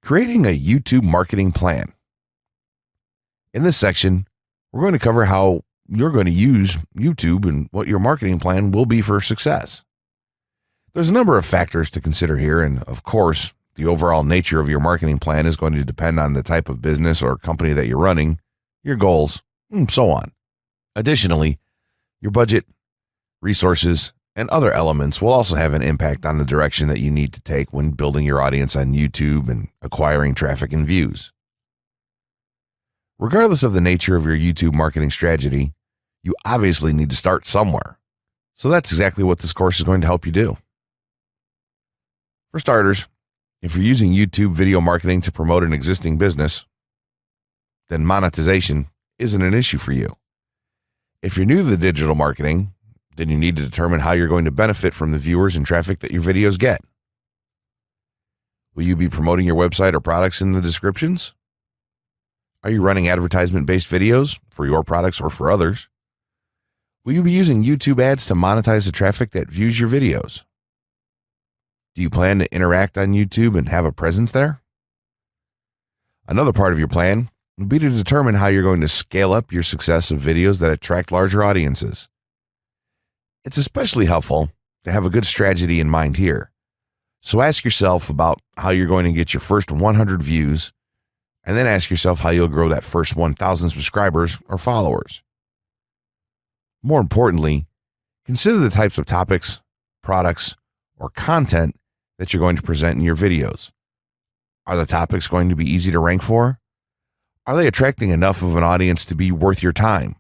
Creating a YouTube marketing plan. In this section, we're going to cover how you're going to use YouTube and what your marketing plan will be for success. There's a number of factors to consider here, and of course, the overall nature of your marketing plan is going to depend on the type of business or company that you're running, your goals, and so on. Additionally, your budget, resources, and other elements will also have an impact on the direction that you need to take when building your audience on YouTube and acquiring traffic and views. Regardless of the nature of your YouTube marketing strategy, you obviously need to start somewhere. So that's exactly what this course is going to help you do. For starters, if you're using YouTube video marketing to promote an existing business, then monetization isn't an issue for you. If you're new to the digital marketing, then you need to determine how you're going to benefit from the viewers and traffic that your videos get. Will you be promoting your website or products in the descriptions? Are you running advertisement-based videos for your products or for others? Will you be using YouTube ads to monetize the traffic that views your videos? Do you plan to interact on YouTube and have a presence there? Another part of your plan will be to determine how you're going to scale up your success of videos that attract larger audiences. It's especially helpful to have a good strategy in mind here. So ask yourself about how you're going to get your first 100 views, and then ask yourself how you'll grow that first 1,000 subscribers or followers. More importantly, consider the types of topics, products, or content that you're going to present in your videos. Are the topics going to be easy to rank for? Are they attracting enough of an audience to be worth your time?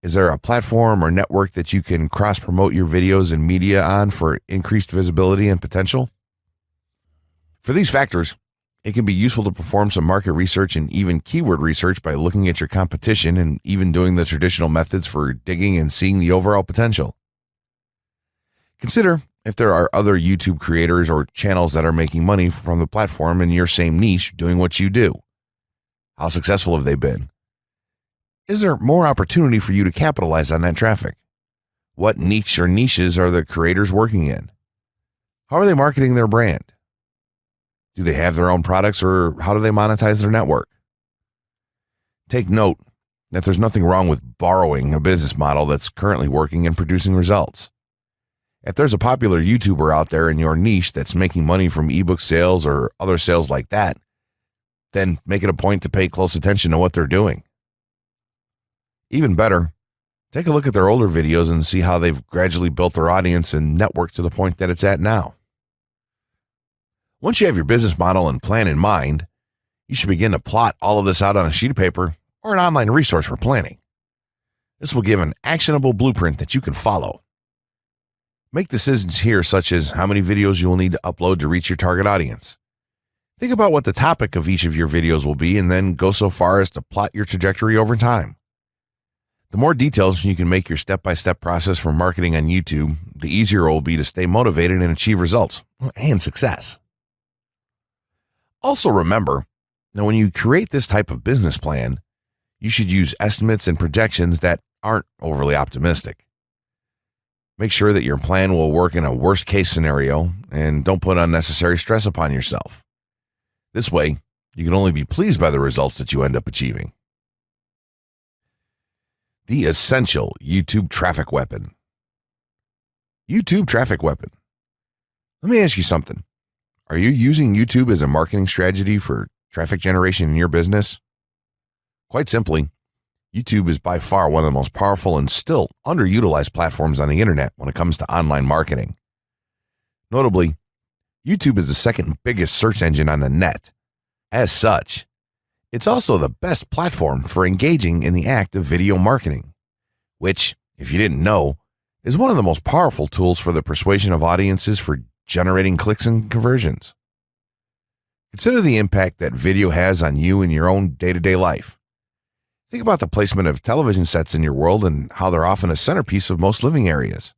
Is there a platform or network that you can cross-promote your videos and media on for increased visibility and potential? For these factors, it can be useful to perform some market research and even keyword research by looking at your competition and even doing the traditional methods for digging and seeing the overall potential. Consider if there are other YouTube creators or channels that are making money from the platform in your same niche doing what you do. How successful have they been? Is there more opportunity for you to capitalize on that traffic? What niche or niches are the creators working in? How are they marketing their brand? Do they have their own products, or how do they monetize their network? Take note that there's nothing wrong with borrowing a business model that's currently working and producing results. If there's a popular YouTuber out there in your niche that's making money from ebook sales or other sales like that, then make it a point to pay close attention to what they're doing. Even better, take a look at their older videos and see how they've gradually built their audience and network to the point that it's at now. Once you have your business model and plan in mind, you should begin to plot all of this out on a sheet of paper or an online resource for planning. This will give an actionable blueprint that you can follow. Make decisions here such as how many videos you will need to upload to reach your target audience. Think about what the topic of each of your videos will be and then go so far as to plot your trajectory over time. The more details you can make your step-by-step process for marketing on YouTube, the easier it will be to stay motivated and achieve results and success. Also remember that when you create this type of business plan, you should use estimates and projections that aren't overly optimistic. Make sure that your plan will work in a worst-case scenario and don't put unnecessary stress upon yourself. This way, you can only be pleased by the results that you end up achieving. The essential YouTube traffic weapon. YouTube traffic weapon. Let me ask you something. Are you using YouTube as a marketing strategy for traffic generation in your business? Quite simply, YouTube is by far one of the most powerful and still underutilized platforms on the internet when it comes to online marketing. Notably, YouTube is the second biggest search engine on the net. As such, it's also the best platform for engaging in the act of video marketing, which, if you didn't know, is one of the most powerful tools for the persuasion of audiences for generating clicks and conversions. Consider the impact that video has on you in your own day-to-day life. Think about the placement of television sets in your world and how they're often a centerpiece of most living areas.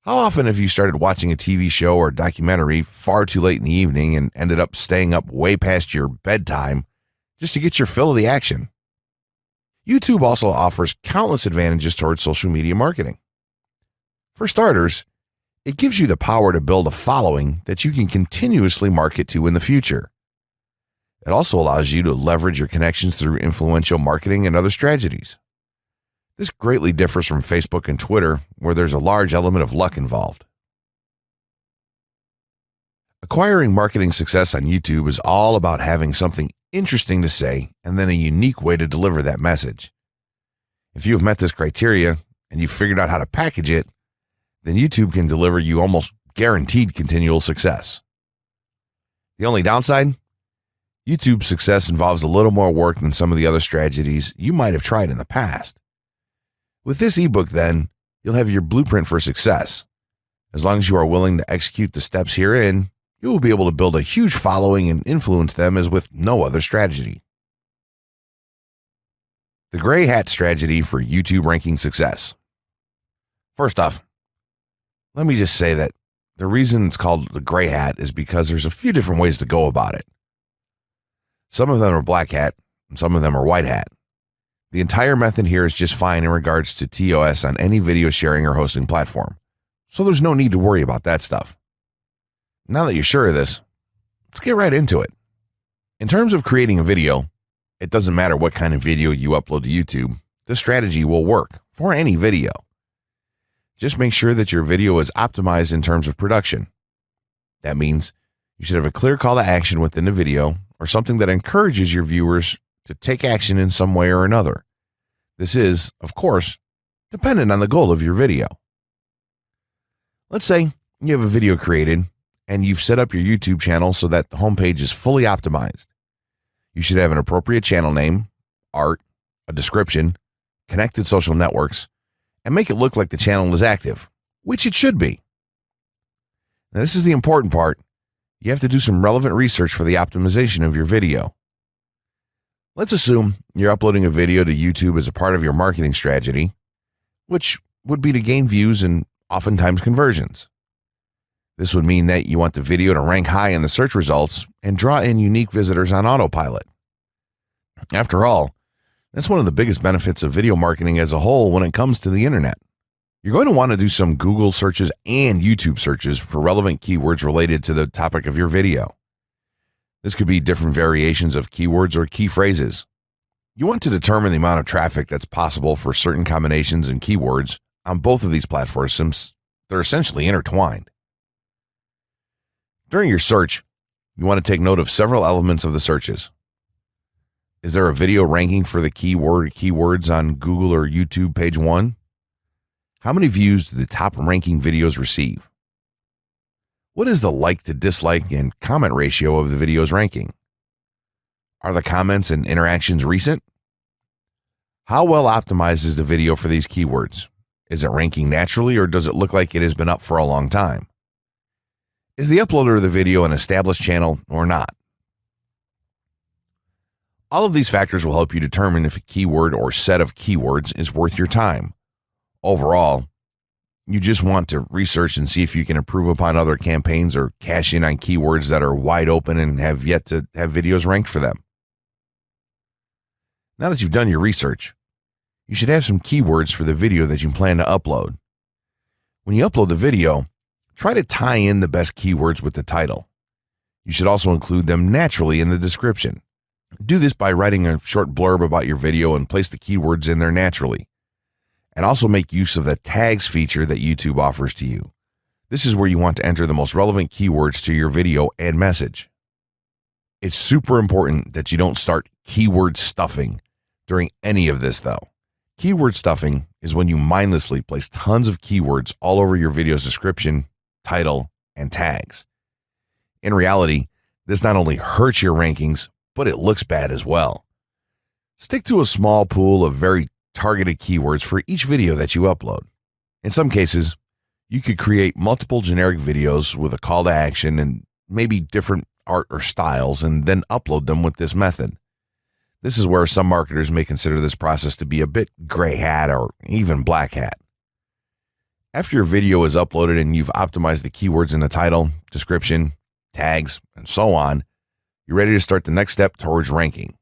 How often have you started watching a TV show or documentary far too late in the evening and ended up staying up way past your bedtime just to get your fill of the action? YouTube also offers countless advantages towards social media marketing. For starters, it gives you the power to build a following that you can continuously market to in the future. It also allows you to leverage your connections through influential marketing and other strategies. This greatly differs from Facebook and Twitter, where there's a large element of luck involved. Acquiring marketing success on YouTube is all about having something interesting to say and then a unique way to deliver that message. If you have met this criteria and you've figured out how to package it, then YouTube can deliver you almost guaranteed continual success. The only downside? YouTube's success involves a little more work than some of the other strategies you might have tried in the past. With this ebook, then, you'll have your blueprint for success. As long as you are willing to execute the steps herein, you will be able to build a huge following and influence them as with no other strategy. The gray hat strategy for YouTube ranking success. First off, let me just say that the reason it's called the gray hat is because there's a few different ways to go about it. Some of them are black hat, and some of them are white hat. The entire method here is just fine in regards to TOS on any video sharing or hosting platform, so there's no need to worry about that stuff. Now that you're sure of this, let's get right into it. In terms of creating a video, it doesn't matter what kind of video you upload to YouTube, this strategy will work for any video. Just make sure that your video is optimized in terms of production. That means you should have a clear call to action within the video or something that encourages your viewers to take action in some way or another. This is, of course, dependent on the goal of your video. Let's say you have a video created and you've set up your YouTube channel so that the homepage is fully optimized. You should have an appropriate channel name, art, a description, connected social networks, and make it look like the channel is active, which it should be. Now, this is the important part. You have to do some relevant research for the optimization of your video. Let's assume you're uploading a video to YouTube as a part of your marketing strategy, which would be to gain views and oftentimes conversions. This would mean that you want the video to rank high in the search results and draw in unique visitors on autopilot. After all, that's one of the biggest benefits of video marketing as a whole when it comes to the internet. You're going to want to do some Google searches and YouTube searches for relevant keywords related to the topic of your video. This could be different variations of keywords or key phrases. You want to determine the amount of traffic that's possible for certain combinations and keywords on both of these platforms since they're essentially intertwined. During your search, you want to take note of several elements of the searches. Is there a video ranking for the keywords on Google or YouTube page 1? How many views do the top ranking videos receive? What is the like to dislike and comment ratio of the video's ranking? Are the comments and interactions recent? How well optimized is the video for these keywords? Is it ranking naturally or does it look like it has been up for a long time? Is the uploader of the video an established channel or not? All of these factors will help you determine if a keyword or set of keywords is worth your time. Overall, you just want to research and see if you can improve upon other campaigns or cash in on keywords that are wide open and have yet to have videos ranked for them. Now that you've done your research, you should have some keywords for the video that you plan to upload. When you upload the video, try to tie in the best keywords with the title. You should also include them naturally in the description. Do this by writing a short blurb about your video and place the keywords in there naturally. And also make use of the tags feature that YouTube offers to you. This is where you want to enter the most relevant keywords to your video and message. It's super important that you don't start keyword stuffing during any of this though. Keyword stuffing is when you mindlessly place tons of keywords all over your video's description, title, and tags. In reality, this not only hurts your rankings, but it looks bad as well. Stick to a small pool of very targeted keywords for each video that you upload. In some cases, you could create multiple generic videos with a call to action and maybe different art or styles and then upload them with this method. This is where some marketers may consider this process to be a bit gray hat or even black hat. After your video is uploaded and you've optimized the keywords in the title, description, tags, and so on, you're ready to start the next step towards ranking.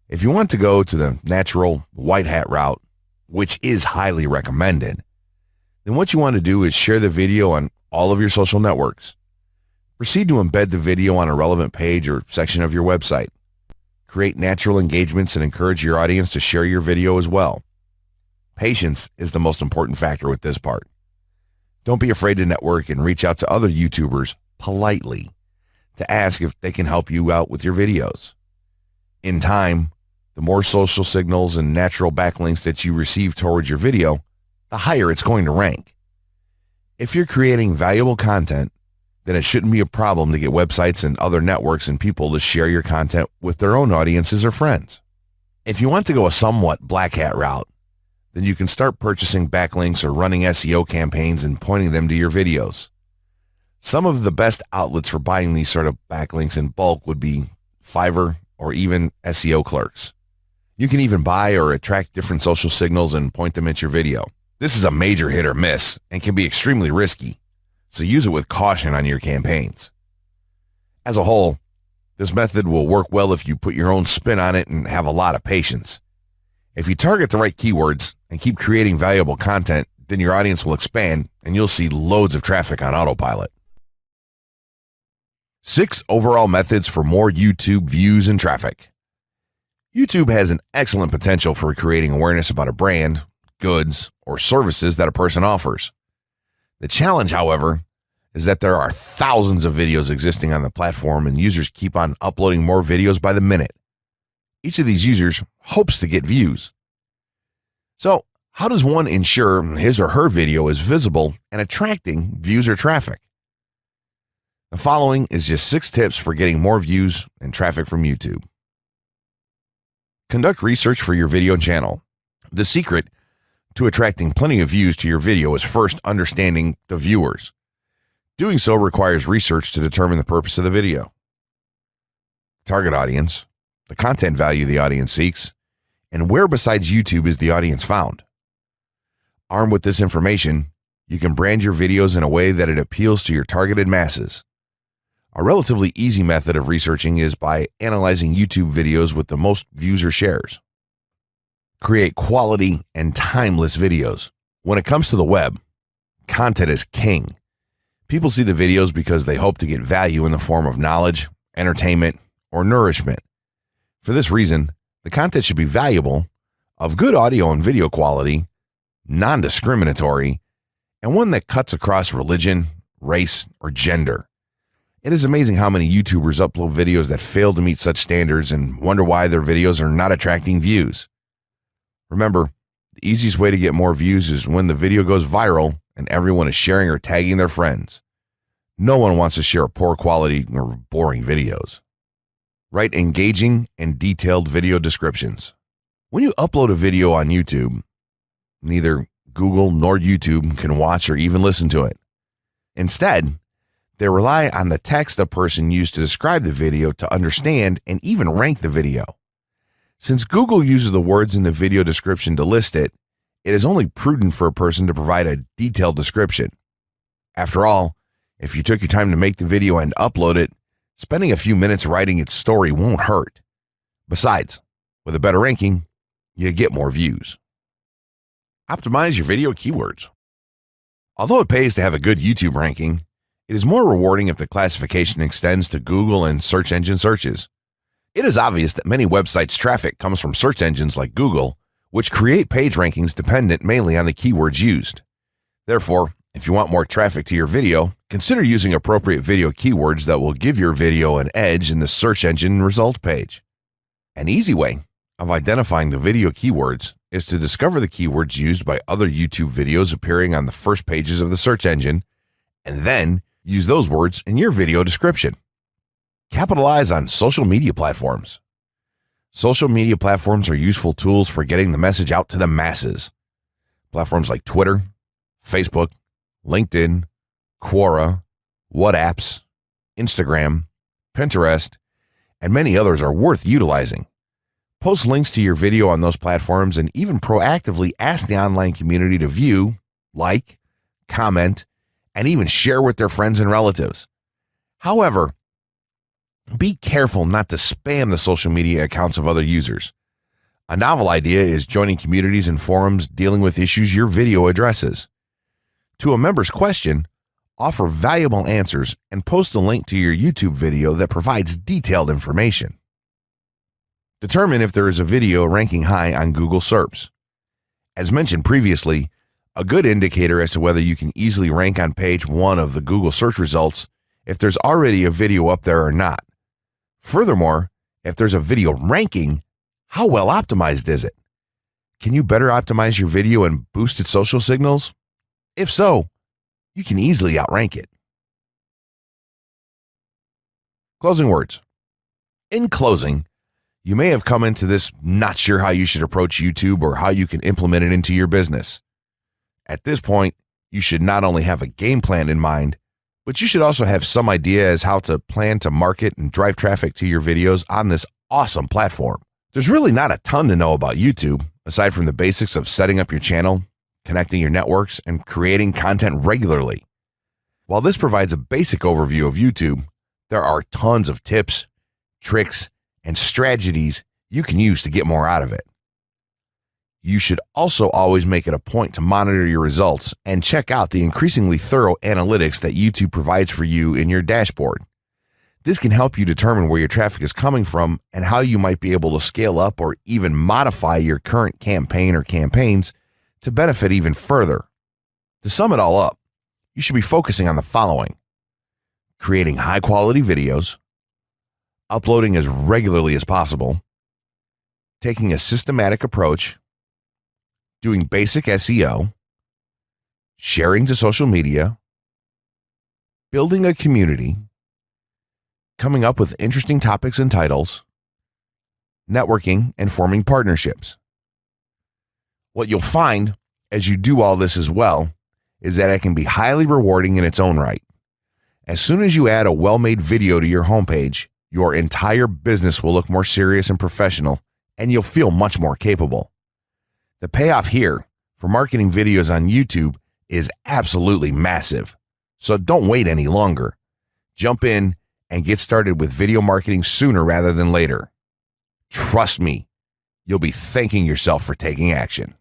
If you want to go to the natural white hat route, which is highly recommended, then what you want to do is share the video on all of your social networks. Proceed to embed the video on a relevant page or section of your website. Create natural engagements and encourage your audience to share your video as well. Patience is the most important factor with this part. Don't be afraid to network and reach out to other YouTubers politely to ask if they can help you out with your videos. In time, the more social signals and natural backlinks that you receive towards your video, the higher it's going to rank. If you're creating valuable content, then it shouldn't be a problem to get websites and other networks and people to share your content with their own audiences or friends. If you want to go a somewhat black hat route, then you can start purchasing backlinks or running SEO campaigns and pointing them to your videos. Some of the best outlets for buying these sort of backlinks in bulk would be Fiverr or even SEO clerks. You can even buy or attract different social signals and point them at your video. This is a major hit or miss and can be extremely risky, so use it with caution on your campaigns. As a whole, this method will work well if you put your own spin on it and have a lot of patience. If you target the right keywords and keep creating valuable content, then your audience will expand and you'll see loads of traffic on autopilot. 6 overall methods for more YouTube views and traffic. YouTube has an excellent potential for creating awareness about a brand, goods, or services that a person offers. The challenge, however, is that there are thousands of videos existing on the platform and users keep on uploading more videos by the minute. Each of these users hopes to get views. So, how does one ensure his or her video is visible and attracting views or traffic? The following is just 6 tips for getting more views and traffic from YouTube. Conduct research for your video channel. The secret to attracting plenty of views to your video is first understanding the viewers. Doing so requires research to determine the purpose of the video, target audience, the content value the audience seeks, and where besides YouTube is the audience found. Armed with this information, you can brand your videos in a way that it appeals to your targeted masses. A relatively easy method of researching is by analyzing YouTube videos with the most views or shares. Create quality and timeless videos. When it comes to the web, content is king. People see the videos because they hope to get value in the form of knowledge, entertainment, or nourishment. For this reason, the content should be valuable, of good audio and video quality, non-discriminatory, and one that cuts across religion, race, or gender. It is amazing how many YouTubers upload videos that fail to meet such standards and wonder why their videos are not attracting views. Remember, the easiest way to get more views is when the video goes viral and everyone is sharing or tagging their friends. No one wants to share poor quality or boring videos. Write engaging and detailed video descriptions. When you upload a video on YouTube, neither Google nor YouTube can watch or even listen to it. Instead, they rely on the text a person used to describe the video to understand and even rank the video. Since Google uses the words in the video description to list it, it is only prudent for a person to provide a detailed description. After all, if you took your time to make the video and upload it, spending a few minutes writing its story won't hurt. Besides, with a better ranking, you get more views. Optimize your video keywords. Although it pays to have a good YouTube ranking, it is more rewarding if the classification extends to Google and search engine searches. It is obvious that many websites' traffic comes from search engines like Google, which create page rankings dependent mainly on the keywords used. Therefore, if you want more traffic to your video, consider using appropriate video keywords that will give your video an edge in the search engine result page. An easy way of identifying the video keywords is to discover the keywords used by other YouTube videos appearing on the first pages of the search engine, and then use those words in your video description. Capitalize on social media platforms. Social media platforms are useful tools for getting the message out to the masses. Platforms like Twitter, Facebook, LinkedIn, Quora, WhatsApp, Instagram, Pinterest, and many others are worth utilizing. Post links to your video on those platforms and even proactively ask the online community to view, like, comment, and even share with their friends and relatives. However, be careful not to spam the social media accounts of other users. A novel idea is joining communities and forums dealing with issues your video addresses. To a member's question, offer valuable answers, and post a link to your YouTube video that provides detailed information. Determine if there is a video ranking high on Google SERPs. As mentioned previously, a good indicator as to whether you can easily rank on page 1 of the Google search results if there's already a video up there or not. Furthermore, if there's a video ranking, how well optimized is it? Can you better optimize your video and boost its social signals? If so, you can easily outrank it. Closing words. In closing, you may have come into this not sure how you should approach YouTube or how you can implement it into your business. At this point, you should not only have a game plan in mind, but you should also have some idea as how to plan to market and drive traffic to your videos on this awesome platform. There's really not a ton to know about YouTube, aside from the basics of setting up your channel, connecting your networks, and creating content regularly. While this provides a basic overview of YouTube, there are tons of tips, tricks, and strategies you can use to get more out of it. You should also always make it a point to monitor your results and check out the increasingly thorough analytics that YouTube provides for you in your dashboard. This can help you determine where your traffic is coming from and how you might be able to scale up or even modify your current campaign or campaigns to benefit even further. To sum it all up, you should be focusing on the following: creating high-quality videos, uploading as regularly as possible, taking a systematic approach, doing basic SEO, sharing to social media, building a community, coming up with interesting topics and titles, networking, and forming partnerships. What you'll find as you do all this as well is that it can be highly rewarding in its own right. As soon as you add a well-made video to your homepage, your entire business will look more serious and professional, and you'll feel much more capable. The payoff here for marketing videos on YouTube is absolutely massive. So don't wait any longer. Jump in and get started with video marketing sooner rather than later. Trust me, you'll be thanking yourself for taking action.